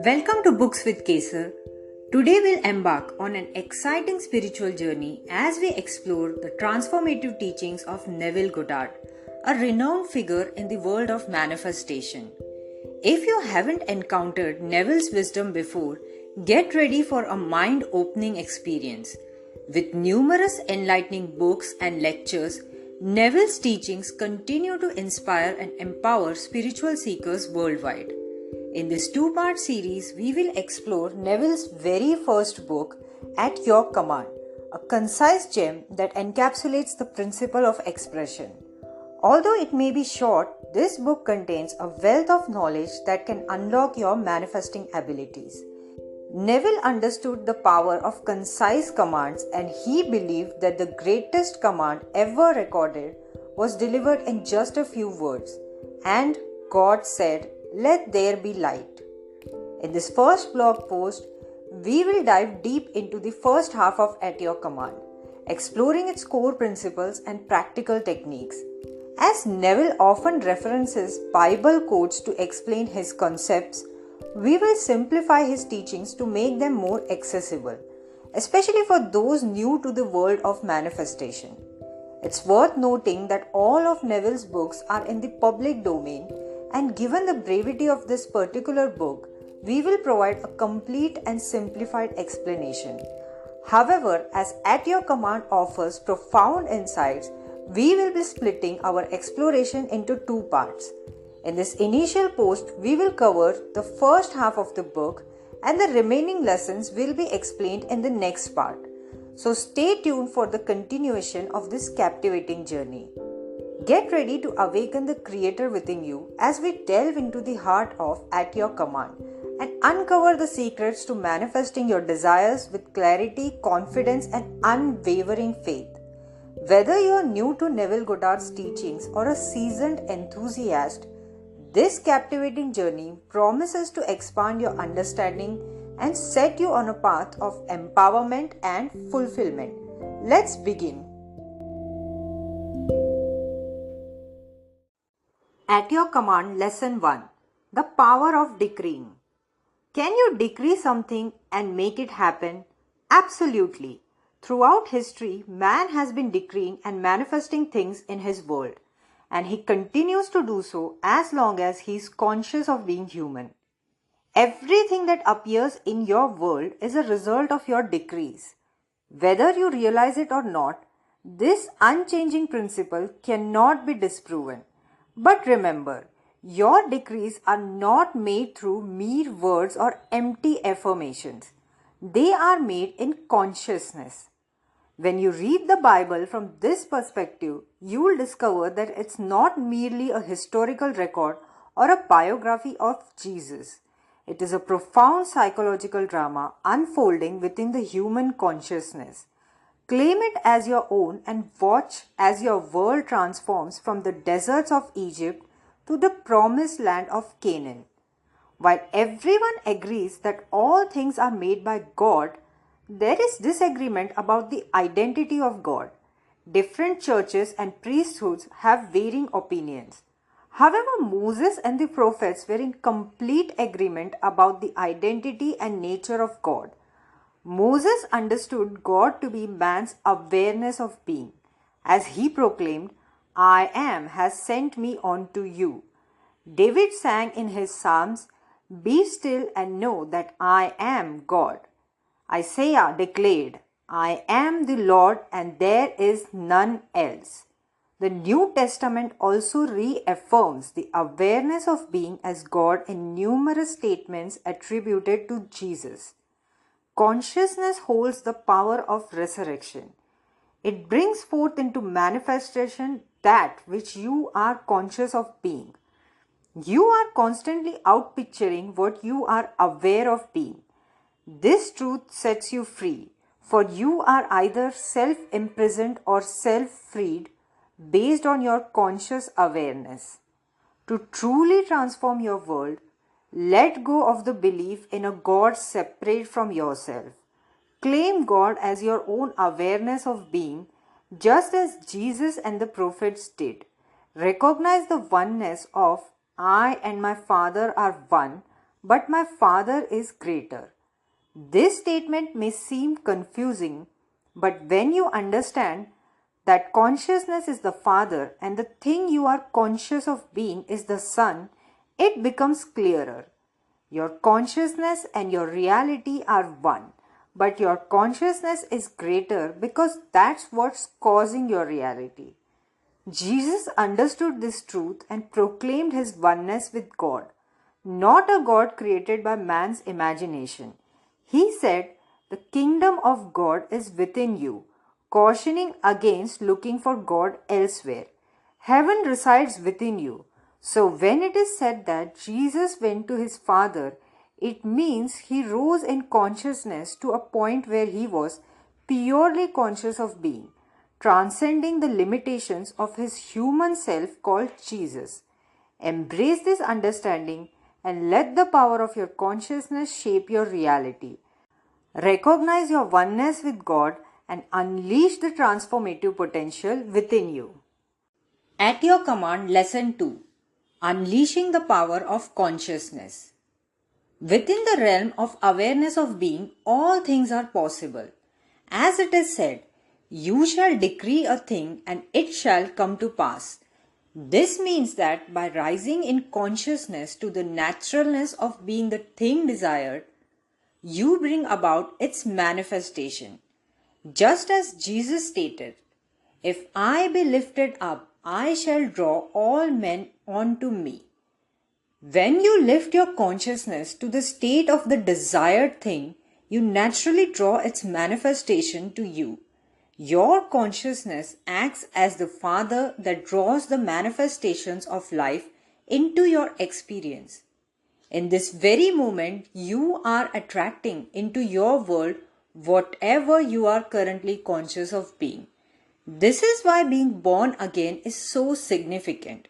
Welcome to Books with Kesar. Today we'll embark on an exciting spiritual journey as we explore the transformative teachings of Neville Goddard, a renowned figure in the world of manifestation. If you haven't encountered Neville's wisdom before, get ready for a mind-opening experience. With numerous enlightening books and lectures, Neville's teachings continue to inspire and empower spiritual seekers worldwide. In this two-part series, we will explore Neville's very first book, At Your Command, a concise gem that encapsulates the principle of expression. Although it may be short, this book contains a wealth of knowledge that can unlock your manifesting abilities. Neville understood the power of concise commands, and he believed that the greatest command ever recorded was delivered in just a few words. And God said, "Let there be light." In this first blog post, we will dive deep into the first half of At Your Command, exploring its core principles and practical techniques. As Neville often references Bible quotes to explain his concepts, we will simplify his teachings to make them more accessible, especially for those new to the world of manifestation. It's worth noting that all of Neville's books are in the public domain, and given the brevity of this particular book, we will provide a complete and simplified explanation. However, as At Your Command offers profound insights, we will be splitting our exploration into two parts. In this initial post, we will cover the first half of the book, and the remaining lessons will be explained in the next part. So stay tuned for the continuation of this captivating journey. Get ready to awaken the creator within you as we delve into the heart of At Your Command and uncover the secrets to manifesting your desires with clarity, confidence, and unwavering faith. Whether you are new to Neville Goddard's teachings or a seasoned enthusiast, this captivating journey promises to expand your understanding and set you on a path of empowerment and fulfillment. Let's begin. At Your Command, Lesson 1. The Power of Decreeing. Can you decree something and make it happen? Absolutely. Throughout history, man has been decreeing and manifesting things in his world, and he continues to do so as long as he is conscious of being human. Everything that appears in your world is a result of your decrees. Whether you realize it or not, this unchanging principle cannot be disproven. But remember, your decrees are not made through mere words or empty affirmations. They are made in consciousness. When you read the Bible from this perspective, you will discover that it's not merely a historical record or a biography of Jesus. It is a profound psychological drama unfolding within the human consciousness. Claim it as your own and watch as your world transforms from the deserts of Egypt to the promised land of Canaan. While everyone agrees that all things are made by God, there is disagreement about the identity of God. Different churches and priesthoods have varying opinions. However, Moses and the prophets were in complete agreement about the identity and nature of God. Moses understood God to be man's awareness of being. As he proclaimed, "I am has sent me on to you." David sang in his Psalms, "Be still and know that I am God." Isaiah declared, "I am the Lord and there is none else." The New Testament also reaffirms the awareness of being as God in numerous statements attributed to Jesus. Consciousness holds the power of resurrection. It brings forth into manifestation that which you are conscious of being. You are constantly outpicturing what you are aware of being. This truth sets you free, for you are either self-imprisoned or self-freed based on your conscious awareness. To truly transform your world, let go of the belief in a God separate from yourself. Claim God as your own awareness of being, just as Jesus and the prophets did. Recognize the oneness of "I and my Father are one," but my Father is greater. This statement may seem confusing, but when you understand that consciousness is the Father and the thing you are conscious of being is the Son, it becomes clearer. Your consciousness and your reality are one, but your consciousness is greater because that's what's causing your reality. Jesus understood this truth and proclaimed his oneness with God, not a God created by man's imagination. He said, "The kingdom of God is within you," cautioning against looking for God elsewhere. Heaven resides within you. So when it is said that Jesus went to his Father, it means he rose in consciousness to a point where he was purely conscious of being, transcending the limitations of his human self called Jesus. Embrace this understanding and let the power of your consciousness shape your reality. Recognize your oneness with God and unleash the transformative potential within you. At your command, Lesson 2: Unleashing the Power of Consciousness. Within the realm of awareness of being, all things are possible. As it is said, "You shall decree a thing and it shall come to pass." This means that by rising in consciousness to the naturalness of being the thing desired, you bring about its manifestation. Just as Jesus stated, "If I be lifted up, I shall draw all men unto me." When you lift your consciousness to the state of the desired thing, you naturally draw its manifestation to you. Your consciousness acts as the Father that draws the manifestations of life into your experience. In this very moment, you are attracting into your world whatever you are currently conscious of being. This is why being born again is so significant.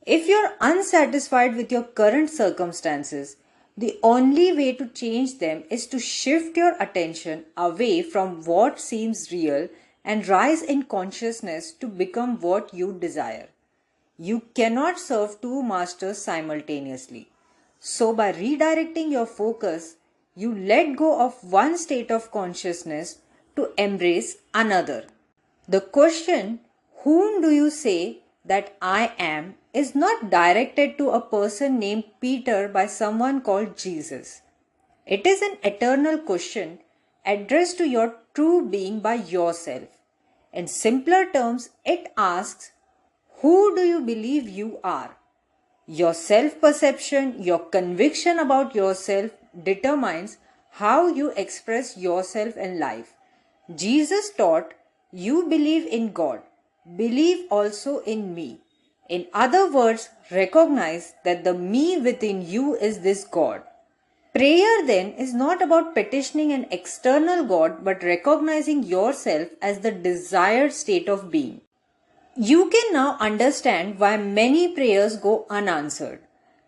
If you're unsatisfied with your current circumstances, the only way to change them is to shift your attention away from what seems real and rise in consciousness to become what you desire. You cannot serve two masters simultaneously. So by redirecting your focus, you let go of one state of consciousness to embrace another. The question, "Whom do you say that I am?" is not directed to a person named Peter by someone called Jesus. It is an eternal question addressed to your true being by yourself. In simpler terms, it asks, who do you believe you are? Your self-perception, your conviction about yourself determines how you express yourself in life. Jesus taught, "You believe in God, believe also in me." In other words, recognize that the me within you is this God. Prayer then is not about petitioning an external God but recognizing yourself as the desired state of being. You can now understand why many prayers go unanswered.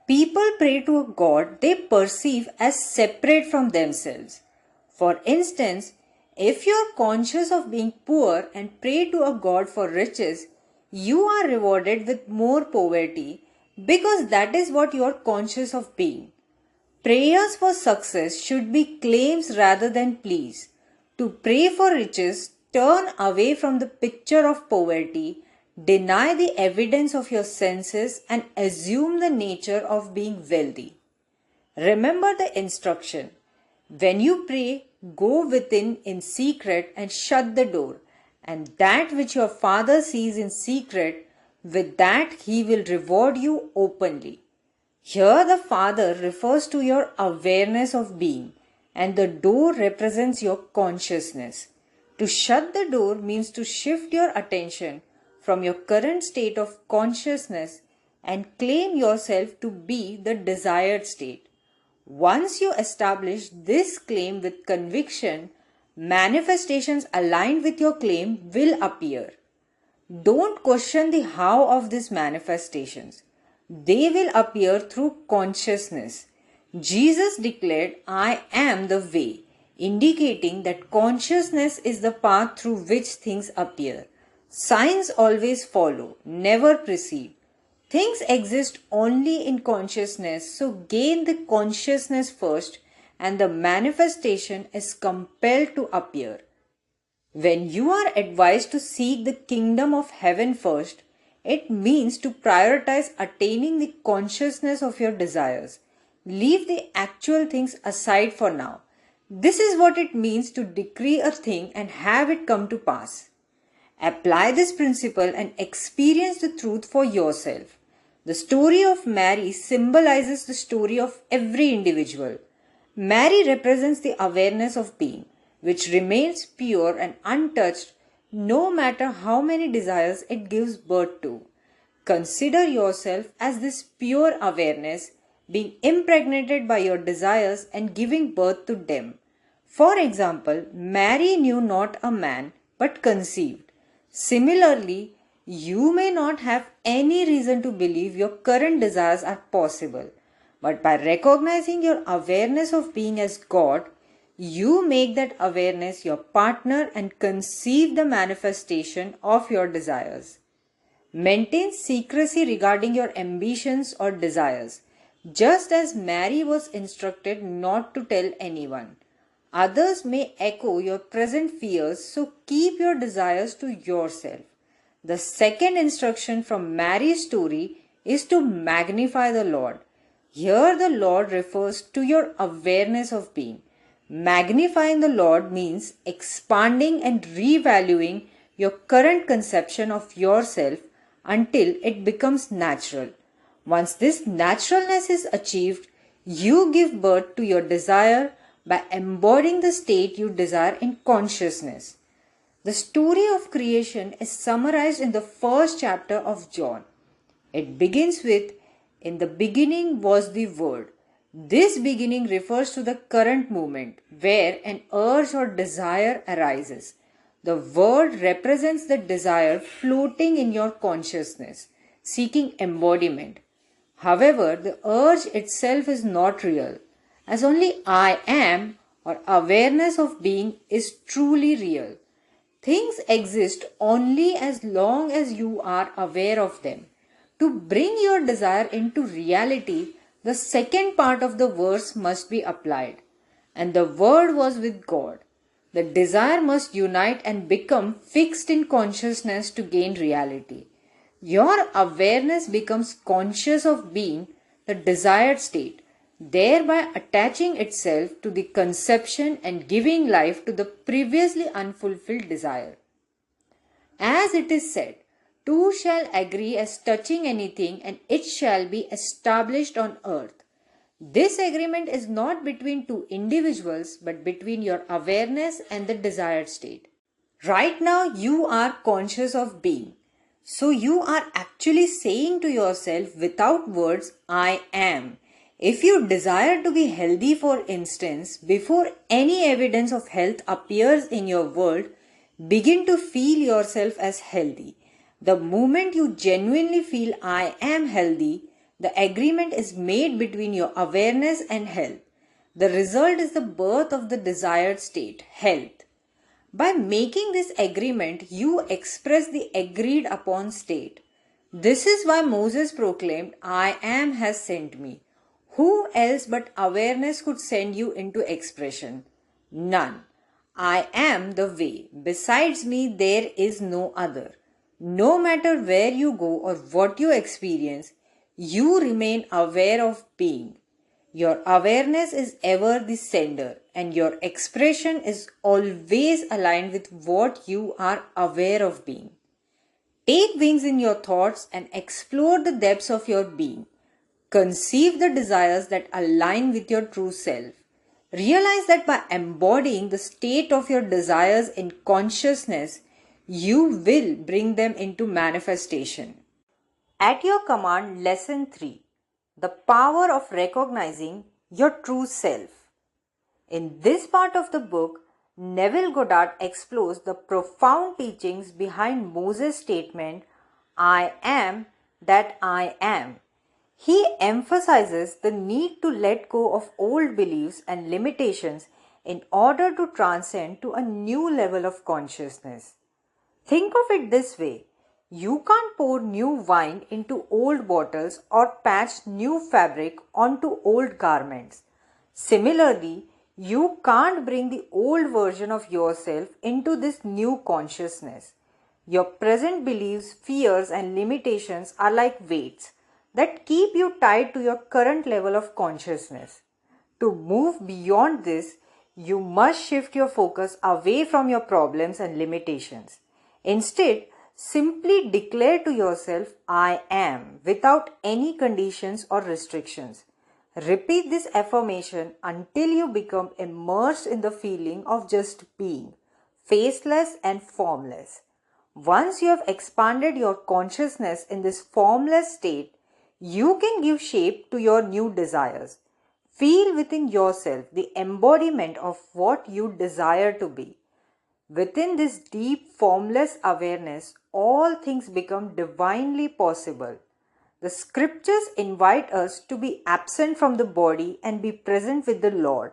People pray to a God they perceive as separate from themselves. For instance, if you are conscious of being poor and pray to a God for riches, you are rewarded with more poverty because that is what you are conscious of being. Prayers for success should be claims rather than pleas. To pray for riches, turn away from the picture of poverty, deny the evidence of your senses, and assume the nature of being wealthy. Remember the instruction. When you pray, go within in secret and shut the door, and that which your Father sees in secret, with that he will reward you openly. Here the Father refers to your awareness of being, and the door represents your consciousness. To shut the door means to shift your attention from your current state of consciousness and claim yourself to be the desired state. Once you establish this claim with conviction, manifestations aligned with your claim will appear. Don't question the how of these manifestations. They will appear through consciousness. Jesus declared, "I am the way," indicating that consciousness is the path through which things appear. Signs always follow, never precede. Things exist only in consciousness, so gain the consciousness first, and the manifestation is compelled to appear. When you are advised to seek the kingdom of heaven first, it means to prioritize attaining the consciousness of your desires. Leave the actual things aside for now. This is what it means to decree a thing and have it come to pass. Apply this principle and experience the truth for yourself. The story of Mary symbolizes the story of every individual. Mary represents the awareness of being, which remains pure and untouched no matter how many desires it gives birth to. Consider yourself as this pure awareness, being impregnated by your desires and giving birth to them. For example, Mary knew not a man but conceived. Similarly, you may not have any reason to believe your current desires are possible, but by recognizing your awareness of being as God, you make that awareness your partner and conceive the manifestation of your desires. Maintain secrecy regarding your ambitions or desires, just as Mary was instructed not to tell anyone. Others may echo your present fears, so keep your desires to yourself. The second instruction from Mary's story is to magnify the Lord. Here the Lord refers to your awareness of being. Magnifying the Lord means expanding and revaluing your current conception of yourself until it becomes natural. Once this naturalness is achieved, you give birth to your desire by embodying the state you desire in consciousness. The story of creation is summarized in the first chapter of John. It begins with, "In the beginning was the Word." This beginning refers to the current moment where an urge or desire arises. The word represents the desire floating in your consciousness, seeking embodiment. However, the urge itself is not real, as only I am or awareness of being is truly real. Things exist only as long as you are aware of them. To bring your desire into reality, the second part of the verse must be applied. And the Word was with God. The desire must unite and become fixed in consciousness to gain reality. Your awareness becomes conscious of being the desired state, thereby attaching itself to the conception and giving life to the previously unfulfilled desire. As it is said, "Two shall agree as touching anything, and it shall be established on earth." This agreement is not between two individuals, but between your awareness and the desired state. Right now, you are conscious of being. So you are actually saying to yourself without words, "I am." If you desire to be healthy, for instance, before any evidence of health appears in your world, begin to feel yourself as healthy. The moment you genuinely feel "I am healthy," the agreement is made between your awareness and health. The result is the birth of the desired state, health. By making this agreement, you express the agreed upon state. This is why Moses proclaimed, "I am has sent me." Who else but awareness could send you into expression? None. I am the way. Besides me, there is no other. No matter where you go or what you experience, you remain aware of being. Your awareness is ever the sender, and your expression is always aligned with what you are aware of being. Take wings in your thoughts and explore the depths of your being. Conceive the desires that align with your true self. Realize that by embodying the state of your desires in consciousness, you will bring them into manifestation. At your command, Lesson 3. The power of recognizing your true self. In this part of the book, Neville Goddard explores the profound teachings behind Moses' statement, "I am that I am." He emphasizes the need to let go of old beliefs and limitations in order to transcend to a new level of consciousness. Think of it this way. You can't pour new wine into old bottles or patch new fabric onto old garments. Similarly, you can't bring the old version of yourself into this new consciousness. Your present beliefs, fears, and limitations are like weights that keep you tied to your current level of consciousness. To move beyond this, you must shift your focus away from your problems and limitations. Instead, simply declare to yourself, I am, without any conditions or restrictions. Repeat this affirmation until you become immersed in the feeling of just being, faceless and formless. Once you have expanded your consciousness in this formless state, you can give shape to your new desires. Feel within yourself the embodiment of what you desire to be. Within this deep, formless awareness, all things become divinely possible. The scriptures invite us to be absent from the body and be present with the Lord.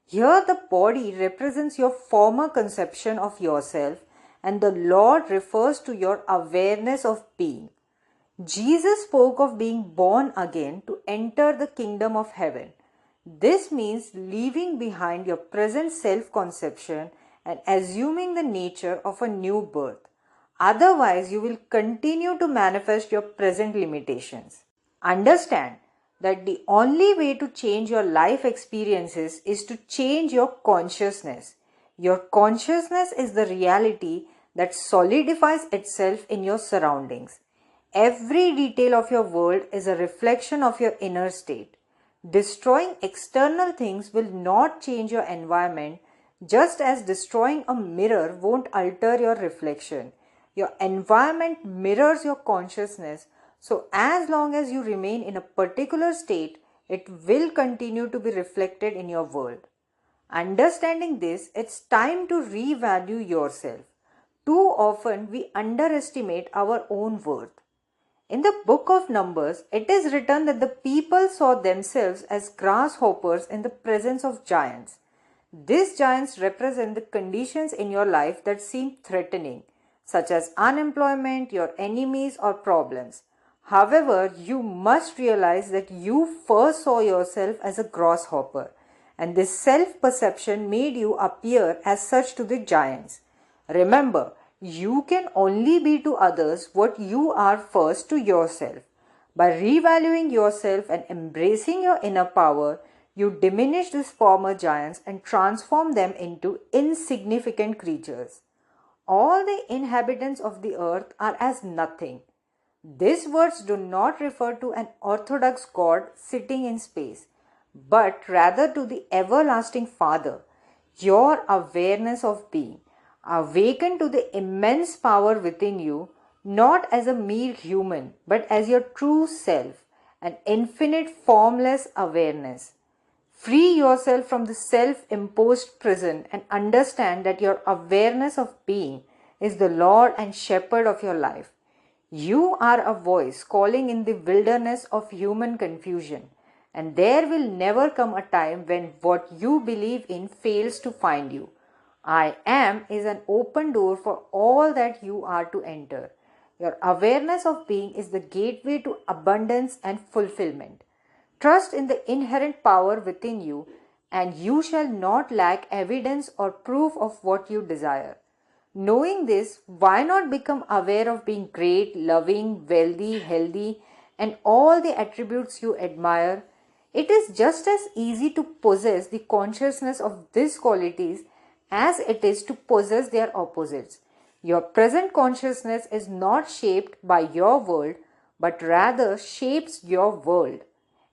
Here, the body represents your former conception of yourself, and the Lord refers to your awareness of being. Jesus spoke of being born again to enter the kingdom of heaven. This means leaving behind your present self-conception and assuming the nature of a new birth. Otherwise, you will continue to manifest your present limitations. Understand that the only way to change your life experiences is to change your consciousness. Your consciousness is the reality that solidifies itself in your surroundings. Every detail of your world is a reflection of your inner state. Destroying external things will not change your environment, just as destroying a mirror won't alter your reflection. Your environment mirrors your consciousness, so as long as you remain in a particular state, it will continue to be reflected in your world. Understanding this, it's time to revalue yourself. Too often we underestimate our own worth. In the book of Numbers, it is written that the people saw themselves as grasshoppers in the presence of giants. These giants represent the conditions in your life that seem threatening, such as unemployment, your enemies, or problems. However, you must realize that you first saw yourself as a grasshopper, and this self-perception made you appear as such to the giants. Remember, you can only be to others what you are first to yourself. By revaluing yourself and embracing your inner power, you diminish these former giants and transform them into insignificant creatures. All the inhabitants of the earth are as nothing. These words do not refer to an orthodox God sitting in space, but rather to the everlasting Father, your awareness of being. Awaken to the immense power within you, not as a mere human, but as your true self, an infinite formless awareness. Free yourself from the self-imposed prison and understand that your awareness of being is the Lord and Shepherd of your life. You are a voice calling in the wilderness of human confusion, and there will never come a time when what you believe in fails to find you. I am is an open door for all that you are to enter. Your awareness of being is the gateway to abundance and fulfillment. Trust in the inherent power within you, and you shall not lack evidence or proof of what you desire. Knowing this, why not become aware of being great, loving, wealthy, healthy, and all the attributes you admire? It is just as easy to possess the consciousness of these qualities as it is to possess their opposites. Your present consciousness is not shaped by your world, but rather shapes your world.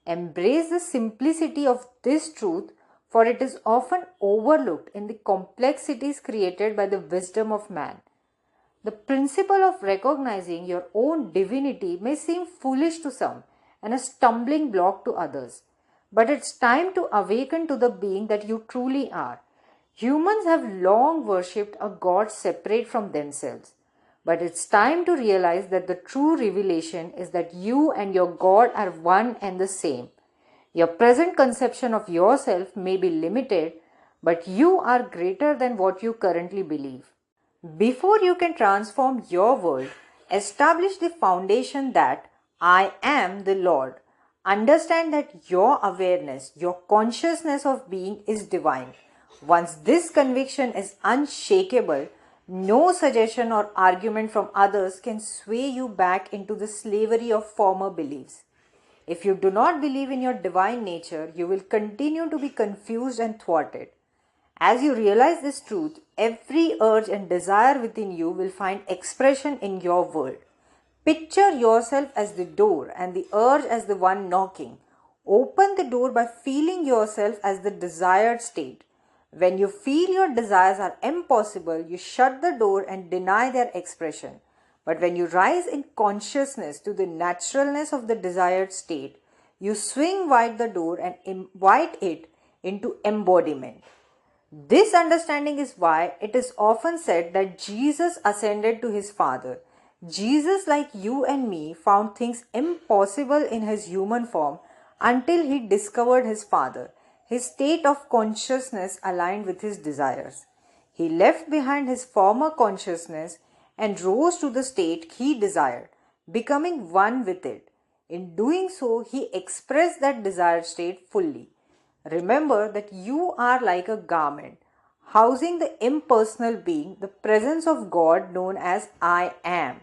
Embrace the simplicity of this truth, for it is often overlooked in the complexities created by the wisdom of man. The principle of recognizing your own divinity may seem foolish to some and a stumbling block to others, but it's time to awaken to the being that you truly are. Humans have long worshipped a God separate from themselves, but it's time to realize that the true revelation is that you and your God are one and the same. Your present conception of yourself may be limited, but you are greater than what you currently believe. Before you can transform your world, Establish the foundation that I am the Lord. Understand that your awareness, your consciousness of being is divine. Once this conviction is unshakable, no suggestion or argument from others can sway you back into the slavery of former beliefs. If you do not believe in your divine nature, you will continue to be confused and thwarted. As you realize this truth, every urge and desire within you will find expression in your world. Picture yourself as the door and the urge as the one knocking. Open the door by feeling yourself as the desired state. When you feel your desires are impossible, you shut the door and deny their expression. But when you rise in consciousness to the naturalness of the desired state, you swing wide the door and invite it into embodiment. This understanding is why it is often said that Jesus ascended to his Father. Jesus, like you and me, found things impossible in his human form until he discovered his Father. His state of consciousness aligned with his desires. He left behind his former consciousness and rose to the state he desired, becoming one with it. In doing so, he expressed that desired state fully. Remember that you are like a garment, housing the impersonal being, the presence of God known as I am.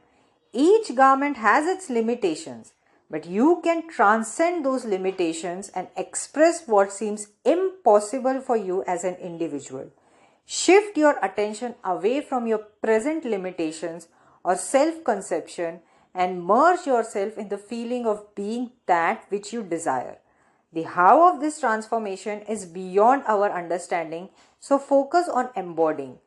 Each garment has its limitations, but you can transcend those limitations and express what seems impossible for you as an individual. Shift your attention away from your present limitations or self-conception and merge yourself in the feeling of being that which you desire. The how of this transformation is beyond our understanding, so focus on embodying.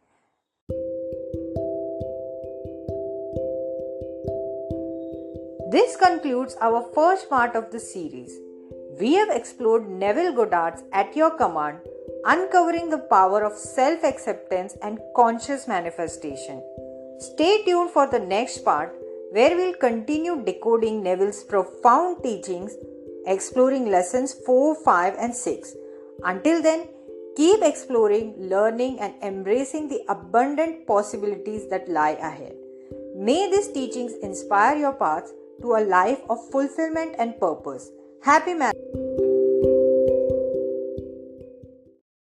This concludes our first part of the series. We have explored Neville Goddard's At Your Command, uncovering the power of self-acceptance and conscious manifestation. Stay tuned for the next part, where we'll continue decoding Neville's profound teachings, exploring lessons 4, 5 and 6. Until then, keep exploring, learning and embracing the abundant possibilities that lie ahead. May these teachings inspire your path to a life of fulfillment and purpose. Happy